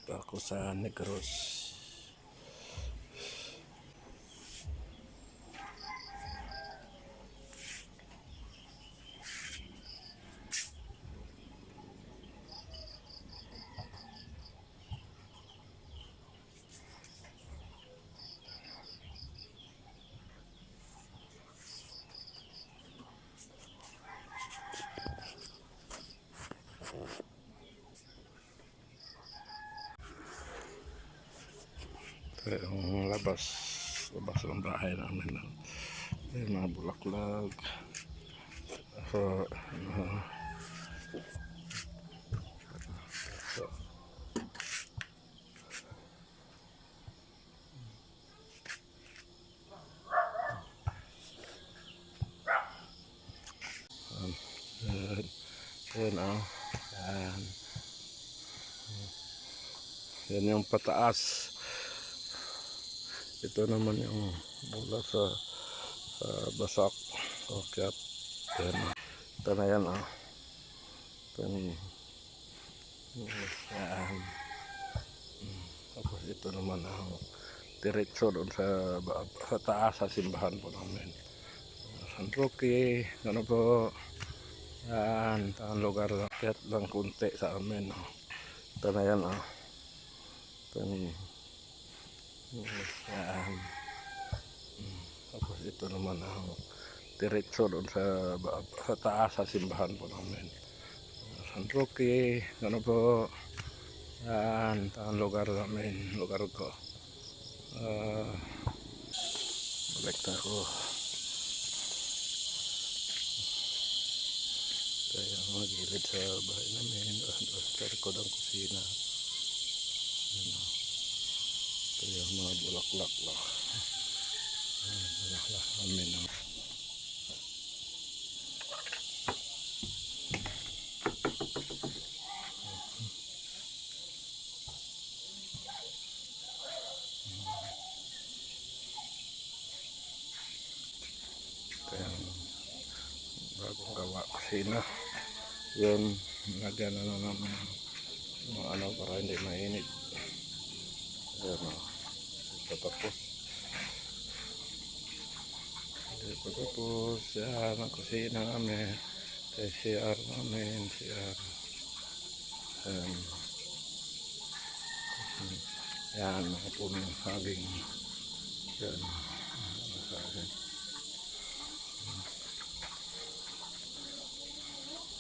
Dito ako sa Negros. Ito yung labas ng bahay namin. Yung mga bulaklak. So, yan yan. Yan yung pataas. Ito naman yung mula sa basak. Okay. Yan. Ito na yan. Ito yung yan. Tapos ito naman ang diretso doon sa taas sa simbahan po namin. San Roque, ano po. Yan. Ito ang lugar. Kahit lang kunti sa amin. Ito na yan. Ito yung yan. Tapos ito naman ang diretso doon sa taas sa simbahan po namin. San Roque, ano po. Yan, ito ang lugar namin, lugar ko. Balik na ako. Ito yung mga gilid sa bahay namin. Sa likod ang kusina. Ito yung mga bulaklak lang. Bulaklak namin. Ito yung bagong gawa kusina. Yun, lagyan na naman mga ano para hindi mainit. Ayan patapos. Patapos, yan ang kusina namin. CR namin, CR. Yan, mga punong saging. Yan, saging.